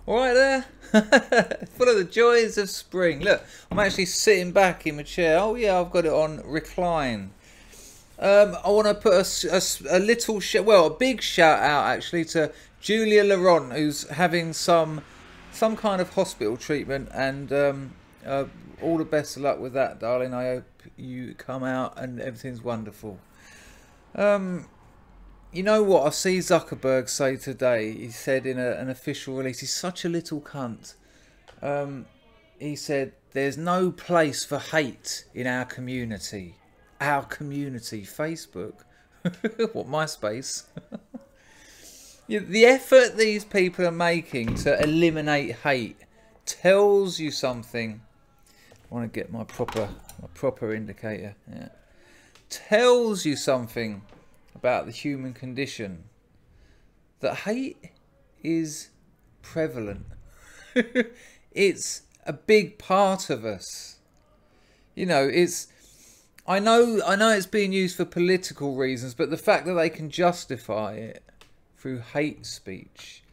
All right there, full of the joys of spring. Look, I'm actually sitting back in my chair. Oh yeah, I've got it on recline. I want to put a little, a big shout out actually to Julia Laurent, who's having some kind of hospital treatment, and all the best of luck with that, darling. I hope you come out and everything's wonderful. You know what I see Zuckerberg say today? He said in an official release, he's such a little cunt. He said, there's no place for hate in our community. Our community, Facebook. What, MySpace? The effort these people are making to eliminate hate tells you something. I want to get my proper indicator. Yeah. Tells you something about the human condition. That hate is prevalent. It's a big part of us. You know, I know it's being used for political reasons, but the fact that they can justify it through hate speech,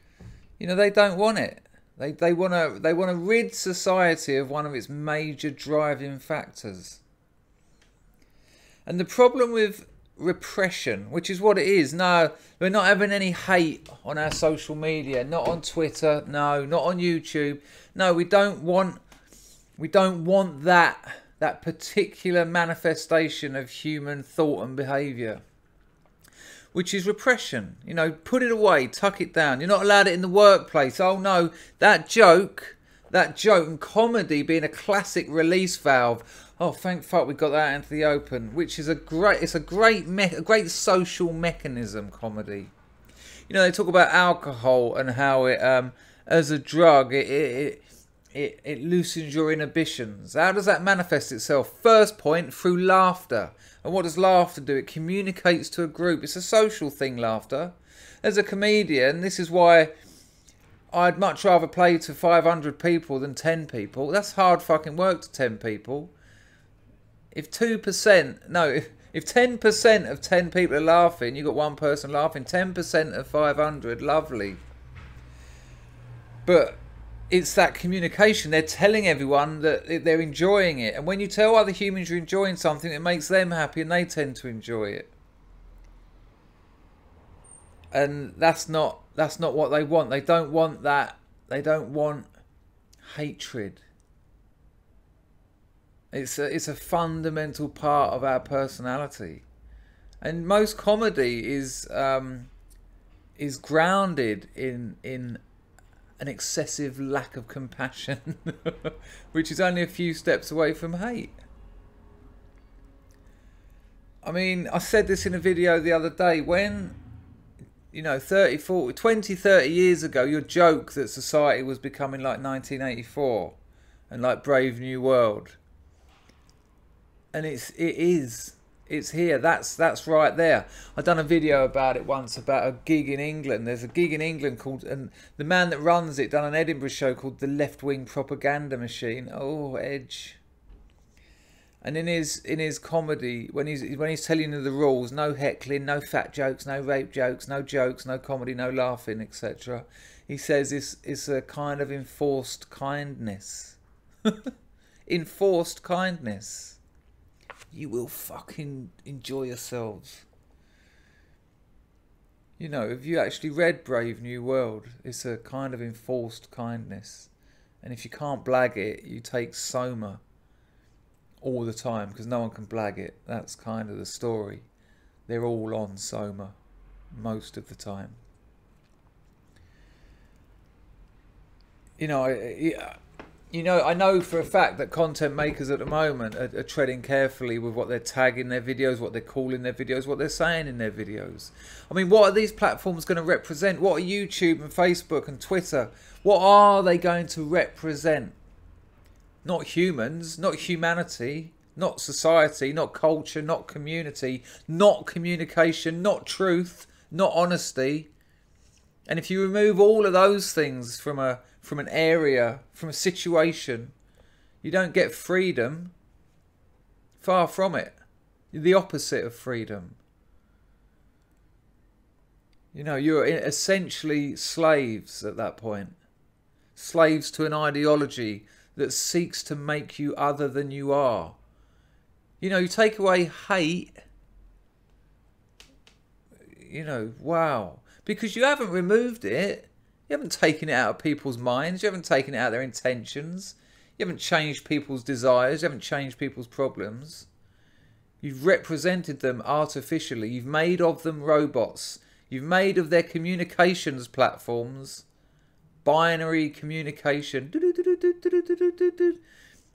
you know, they don't want it. They want to rid society of one of its major driving factors. And the problem with repression, which is what it is. No, we're not having any hate on our social media, not on Twitter, no, not on YouTube. No, we don't want that particular manifestation of human thought and behaviour, which is repression. You know, put it away, tuck it down. You're not allowed it in the workplace. Oh no, that joke and comedy being a classic release valve. Oh, thank fuck we got that into the open, which is a great social mechanism, comedy. You know, they talk about alcohol and how it, as a drug, it loosens your inhibitions. How does that manifest itself? First point, through laughter. And what does laughter do? It communicates to a group. It's a social thing, laughter. As a comedian, this is why I'd much rather play to 500 people than 10 people. That's hard fucking work to 10 people. If 2%, if 10% of 10 people are laughing, you've got one person laughing, 10% of 500, lovely. But it's that communication. They're telling everyone that they're enjoying it. And when you tell other humans you're enjoying something, it makes them happy and they tend to enjoy it. And that's not what they want. They don't want that. They don't want hatred. It's a fundamental part of our personality. And most comedy is grounded in an excessive lack of compassion, which is only a few steps away from hate. I mean, I said this in a video the other day. When, you know, 30, 40, 20, 30 years ago, your joke that society was becoming like 1984 and like Brave New World. And it's here. That's right there. I've done a video about it once, about a gig in England. There's a gig in England called, and the man that runs it done an Edinburgh show called The Left Wing Propaganda Machine. Oh, Edge. And in his comedy, when he's telling you the rules, no heckling, no fat jokes, no rape jokes, no comedy, no laughing, etc. He says it's a kind of enforced kindness. Enforced kindness. You will fucking enjoy yourselves. You know, if you actually read Brave New World, it's a kind of enforced kindness. And if you can't blag it, you take Soma all the time, because no one can blag it. That's kind of the story. They're all on Soma most of the time. You know, I know for a fact that content makers at the moment are treading carefully with what they're tagging their videos, what they're calling their videos, what they're saying in their videos. I mean, what are these platforms going to represent? What are YouTube and Facebook and Twitter? What are they going to represent? Not humans, not humanity, not society, not culture, not community, not communication, not truth, not honesty. And if you remove all of those things from an area, from a situation, you don't get freedom. Far from it. You're the opposite of freedom. You know, you're essentially slaves at that point. slaves to an ideology that seeks to make you other than you are. You know, you take away hate, you know, wow. Because you haven't removed it. You haven't taken it out of people's minds. You haven't taken it out of their intentions. You haven't changed people's desires. You haven't changed people's problems. You've represented them artificially. You've made of them robots. You've made of their communications platforms binary communication.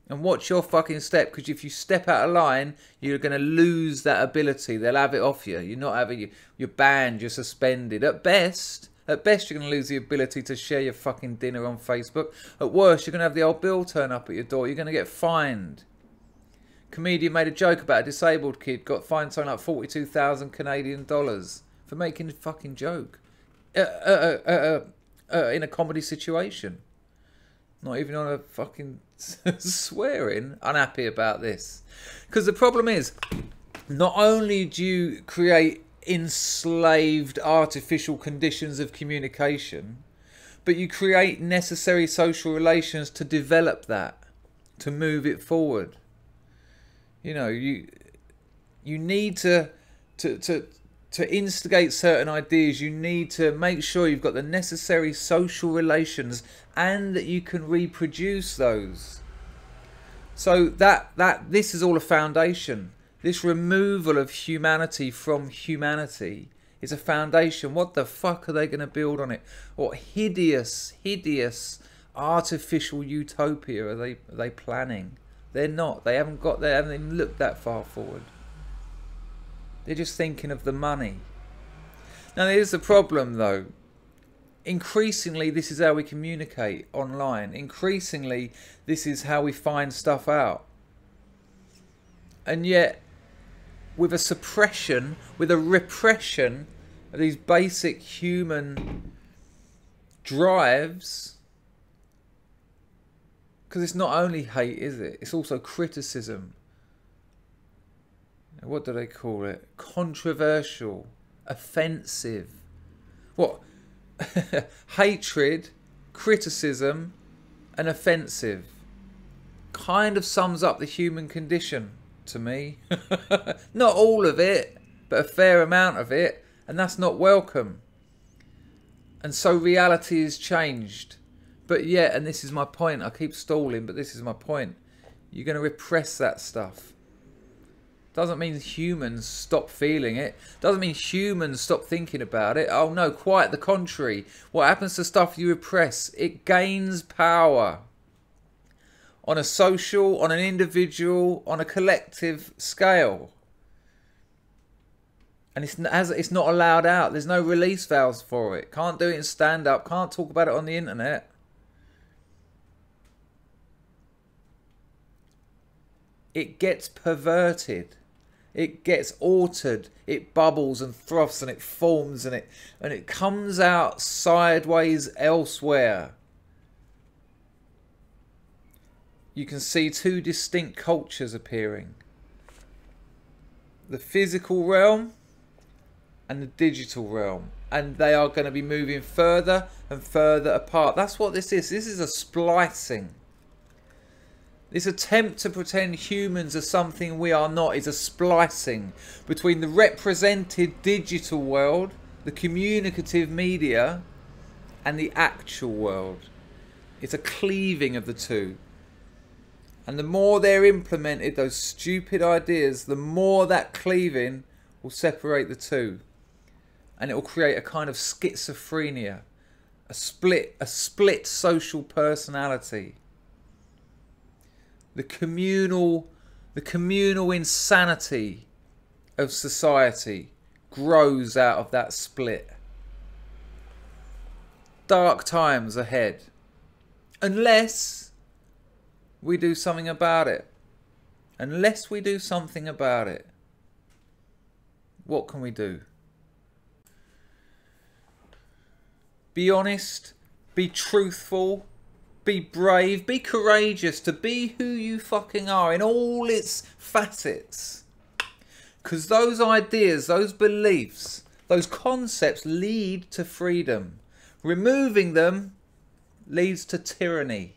And watch your fucking step, because if you step out of line, you're going to lose that ability. They'll have it off you. You're not having you're banned. You're suspended. At best, you're going to lose the ability to share your fucking dinner on Facebook. At worst, you're going to have the old bill turn up at your door. You're going to get fined. Comedian made a joke about a disabled kid, got fined something like 42,000 Canadian dollars for making a fucking joke in a comedy situation. Not even on a fucking swearing. Unhappy about this. Because the problem is, not only do you create enslaved artificial conditions of communication, but you create necessary social relations to develop that, to move it forward. You know, you need to instigate certain ideas. You need to make sure you've got the necessary social relations and that you can reproduce those. So this is all a foundation. This removal of humanity from humanity is a foundation. What the fuck are they going to build on it? What hideous artificial utopia are they planning? They're not. They haven't even looked that far forward. They're just thinking of the money. Now here's the problem though. Increasingly this is how we communicate online. Increasingly this is how we find stuff out. And yet with a suppression, with a repression of these basic human drives, because it's not only hate, is it? It's also criticism. What do they call it? Controversial, offensive. What? Hatred, criticism, and offensive. Kind of sums up the human condition to me. Not all of it, but a fair amount of it. And that's not welcome. And so reality is changed. But yet, and this is my point, I keep stalling, but this is my point. You're going to repress that stuff. Doesn't mean humans stop feeling it. Doesn't mean humans stop thinking about it. Oh no, quite the contrary. What happens to stuff you repress? It gains power. On a social, on an individual, on a collective scale. And it's not allowed out. There's no release valves for it. Can't do it in stand-up. Can't talk about it on the internet. It gets perverted. It gets altered. It bubbles and froths and it forms and it comes out sideways elsewhere. You can see two distinct cultures appearing. The physical realm and the digital realm. And they are going to be moving further and further apart. That's what this is. This is a splicing. This attempt to pretend humans are something we are not is a splicing between the represented digital world, the communicative media, and the actual world. It's a cleaving of the two. And the more they're implemented, those stupid ideas, the more that cleaving will separate the two. And it will create a kind of schizophrenia, a split social personality. The communal insanity of society grows out of that split. Dark times ahead. Unless we do something about it. Unless we do something about it. What can we do? Be honest. Be truthful. Be brave, be courageous to be who you fucking are in all its facets. Because those ideas, those beliefs, those concepts lead to freedom. Removing them leads to tyranny.